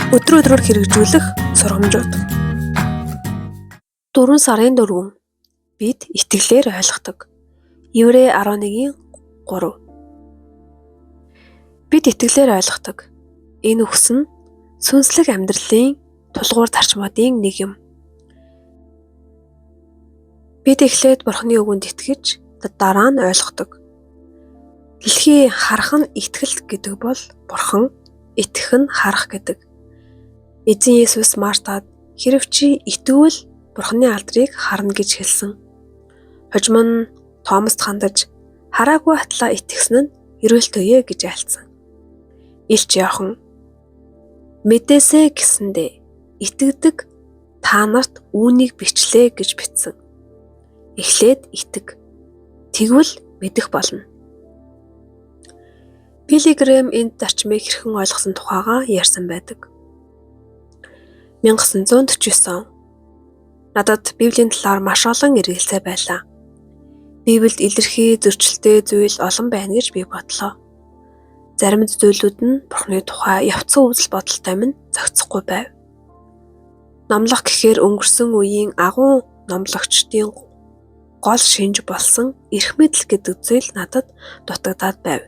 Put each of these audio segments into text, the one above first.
Өдөр өдрөөр хэрэгжүүлэх сургамжууд. 4 сарын 4 бид итгэлээр ойлгодог. Еврей 11:3. Бид итгэлээр ойлгодог. Энэ үгс нь сүнслэг амьдралын тулгуур зарчмуудын нэг юм. Бид эхлээд Бурхны үгэнд итгэж, дараа нь ойлгодог. Дэлхий харах нь итгэл гэдэг бол Бурхан, итгэх нь харах гэдэг. Эзэн Есүс Мартад "Хэрэв чи итгэвэл Бурханы алдрыг харна" гэж хэлсэн. Хожим нь Томост хандаж "Хараагүй атлаа итгэсэн нь ерөөлтөөе" гэж айлцсан. Илч Иохан "Мэдээсэй гэсэндээ итгэдэг та нарт үүнийг бичлээ" гэж бичсэн. Эхлээд итэг. Тэгвэл мэдэх болно. Билли Грэм энэ зарчмыг хэрхэн ойлгосон тухайгаа ярьсан байдаг. 1949 он. Надад Библийн талаар маш олон эргэлзээ байлаа. Библиэд илэрхий зөрчилтэй зүйл олон байна гэж би бодлоо. Зарим зүйлүүд нь Бурхны тухай явцсан үзэл бодолтой минь зохицохгүй байв. Номлох гэхээр өнгөрсөн үеийн агуу номлогчдын гол шинж болсон эрх мэдэл гэдэг зүйл надад дутагдаад байв.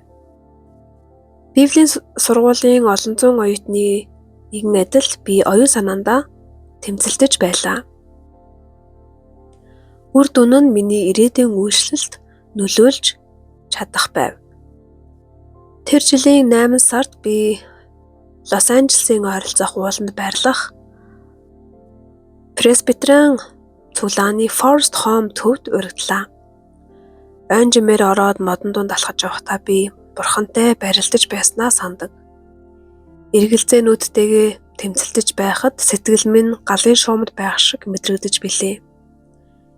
Библийн сургуулийн олон зуун оюутны нэгэн адил би оюун санаандаа тэмцэлдэж байлаа. Үр дүн нь миний ирээдүйн үйлчлэлд нөлөөлж чадах байв. Тэр жилийн 8 сард би Лос Анжелесийн ойролцоох ууланд байрлах Пресбитериан цуглааны Forest Home төвд урагдлаа. Ойн жимээр ороод модон дунд алхаж явахдаа би Бурхантай барилдаж байснаа сандаг. Эргэлзээнүүдтэйгээ тэмцэлдэж байхад сэтгэл минь галын шуумд байх шиг мэдрэгдэж билээ.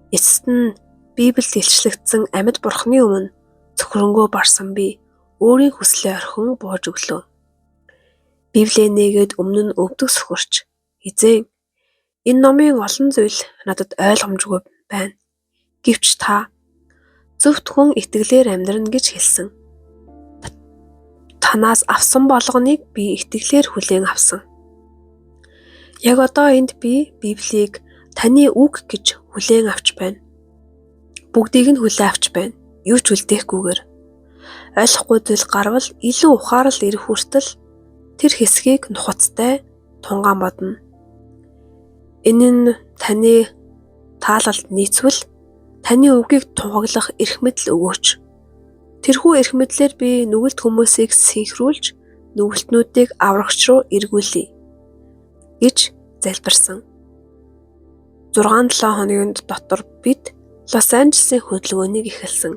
Эцэст нь Библиэд илчлэгдсэн амьд Бурханы өмнө цөхрөнгөө барсан би өөрийн хүслээ орхин бууж өглөө. Библийг нээгээд өмнө нь өвдөг сөхөрч "Эзэн, энэ номын олон зүйл надад ойлгомжгүй байна. Гэвч та зөвхт хүн итгэлээр амьдрна" гэж хэлсэн. Танаас авсан болгоныг би итгэлээр хүлээн авсан. Яг одоо энд би Библийг таны үг гэж хүлээн авч байна. Бүгдийг нь хүлээн авч байна. Юу ч үлдээхгүйгээр. Ойлгохгүй зүйл гарвал илүү ухаарал ирэх хүртэл тэр хэсгийг нухацтай тунгаан бодно. Энэ нь таны таалалд нийцвэл таны үгийг тунгаглах эрх мэдэл өгөөч. Тэрхүү эрх мэдлээр би нүгэлт хүмүүсийг синхруулж нүгэлтнүүдийг аврагч руу эргүүлье гэж залбирсан. 6-7 хоногийн дотор бид Лос Анжелесийн хөдөлгөөнийг эхэлсэн.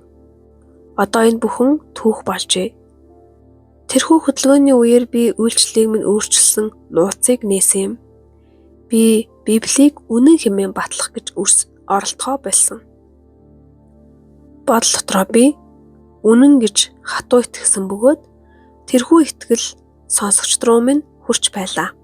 Одоо энэ бүхэн түүх болжээ. Тэрхүү хөдөлгөөний үеэр би үйлчлэлийг минь өөрчилсөн нууцыг нээсэн юм. Би Библийг үнэн хэмээн батлах гэж оролдохоо болсон. Бодол дотроо би үнэн гэж хатуу итгэсэн бөгөөд тэрхүү итгэл сонсогчд руу минь хүрч байлаа.